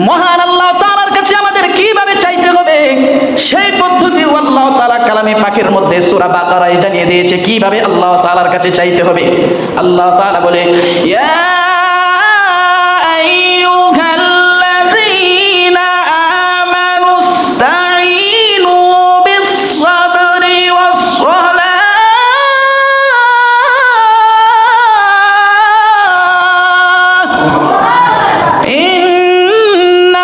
মহান আল্লাহ তাআলার কাছে আমাদের কিভাবে চাইতে হবে সেই পদ্ধতি আল্লাহ তাআলা কালামে পাকের মধ্যে সূরা বাকারায় জানিয়ে দিয়েছে কিভাবে আল্লাহ তাআলার কাছে চাইতে হবে। আল্লাহ তাআলা বলে, ইয়া আইয়ুহাল্লাযীনা আমানুস্তাঈনু বিস-সাবরি ওয়াস-সালাহ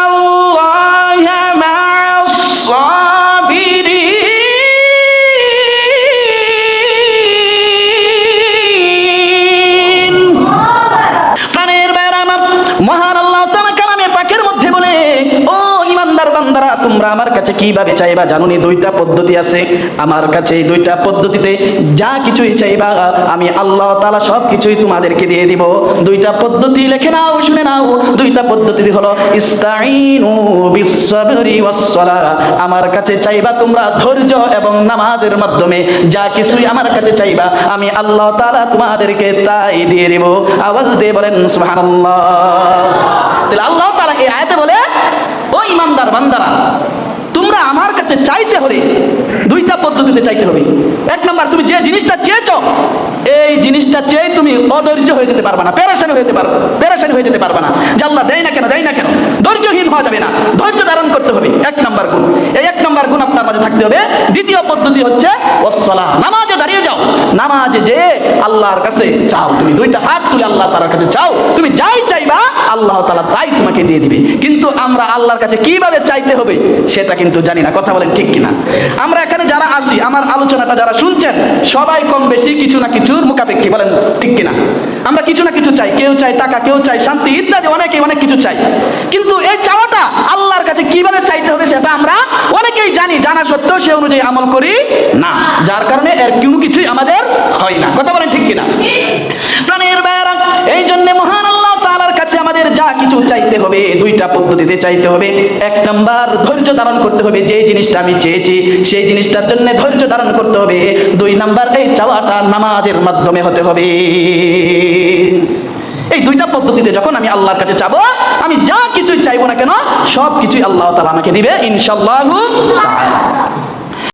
ইন্নাল্লাহা মা'আস-সাবিরিন। প্রাণের ভাইরা আমার, মহান আল্লাহ তাআলা কালামে পাকের মধ্যে বলে, ও ইমানদার বান্দারা, তোমরা আমার কাছে কিভাবে চাইবা জানুনি? দুইটা পদ্ধতি আছে আমার কাছে। এই দুইটা পদ্ধতিতে যা কিছুই চাইবা আমি আল্লাহ তাআলা সব কিছুই তোমাদেরকে দিয়ে দিব। দুইটা পদ্ধতি লিখে নাও, শুনে নাও। দুইটা পদ্ধতি হলো ইস্তাঈনু বিস-সাবরি ওয়াস-সালাহ, আমার কাছে চাইবা তোমরা ধৈর্য এবং নামাজের মাধ্যমে। যা কিছুই আমার কাছে চাইবা আমি আল্লাহ তাআলা তোমাদেরকে তাই দিয়ে দিব। আওয়াজ দিয়ে বলেন সুবহানাল্লাহ। তাহলে আল্লাহ তাআলা এই আয়াতে বলে, ও ইমানদার বান্দারা, তোমরা আমার কাছে চাইতে হলে দুইটা পদ্ধতিতে চাইতে হবে। এক নাম্বার, তুমি যে জিনিসটা চেয়েছো এই জিনিসটা চেয়ে তুমি অধৈর্য হয়ে যেতে পারবে না, পেরেশানি হয়ে যেতে পারবে না যে আল্লাহ দেয় না কেন। ধৈর্যহীন হওয়া যাবে না, ধৈর্য ধারণ করতে হবে। এক নাম্বার গুণ, এই এক নাম্বার গুণ আপনার মাঝে থাকতে হবে। দ্বিতীয় পদ্ধতি হচ্ছে ওয়াস-সালাহ, নামাজে দাঁড়িয়ে যাও। নামাজে যে আল্লাহর কাছে চাও, তুমি দুইটা হাত তুলে আল্লাহ তাআলার কাছে চাও। তুমি যাই চাইবা আল্লাহ তাআলা তাই তোমাকে দিয়ে দিবে। কিন্তু আমরা আল্লাহর কাছে কিভাবে চাইতে হবে সেটা কিন্তু জানি না। কথা বলেন ঠিক কিনা? আমরা এখানে যারা আছি, আমার আলোচনাটা যারা শুনছেন, সবাই কম বেশি কিছু না কিছুর মুখাপেক্ষী। বলেন ঠিক কিনা? আমরা কিছু না কিছু চাই। কেউ চাই টাকা, কেউ চাই শান্তি, ইত্যাদি অনেকে অনেক কিছু চাই। কিন্তু এই চাওয়াটা আল্লাহর কাছে কিভাবে চাইতে হবে সেটা আমরা অনেকেই জানি, জানা সত্ত্বেও সে অনুযায়ী আমল করি না, যার কারণে এর কোনো কিছুই আমাদের হয় না। কথা বলেন ঠিক কিনা? প্রাণের ভাইয়েরা, এই জন্য মহান আল্লাহ তাআলার কাছে আমাদের যা কিছু চাইতে হবে দুইটা পদ্ধতিতে চাইতে হবে। এক নাম্বার, ধৈর্য ধারণ করতে হবে। যে জিনিসটা আমি চেয়েছি সেই জিনিসটার জন্য ধৈর্য ধারণ করতে হবে। দুই নাম্বার, এই চাওয়াটা নামাজের মাধ্যমে হতে হবে। এই দুইটা পদ্ধতিতে যখন আমি আল্লাহর কাছে চাবো, আমি যা কিছুই চাইবো না কেন সব কিছুই আল্লাহ তাআলা আমাকে দিবে ইনশাআল্লাহু তাআলা।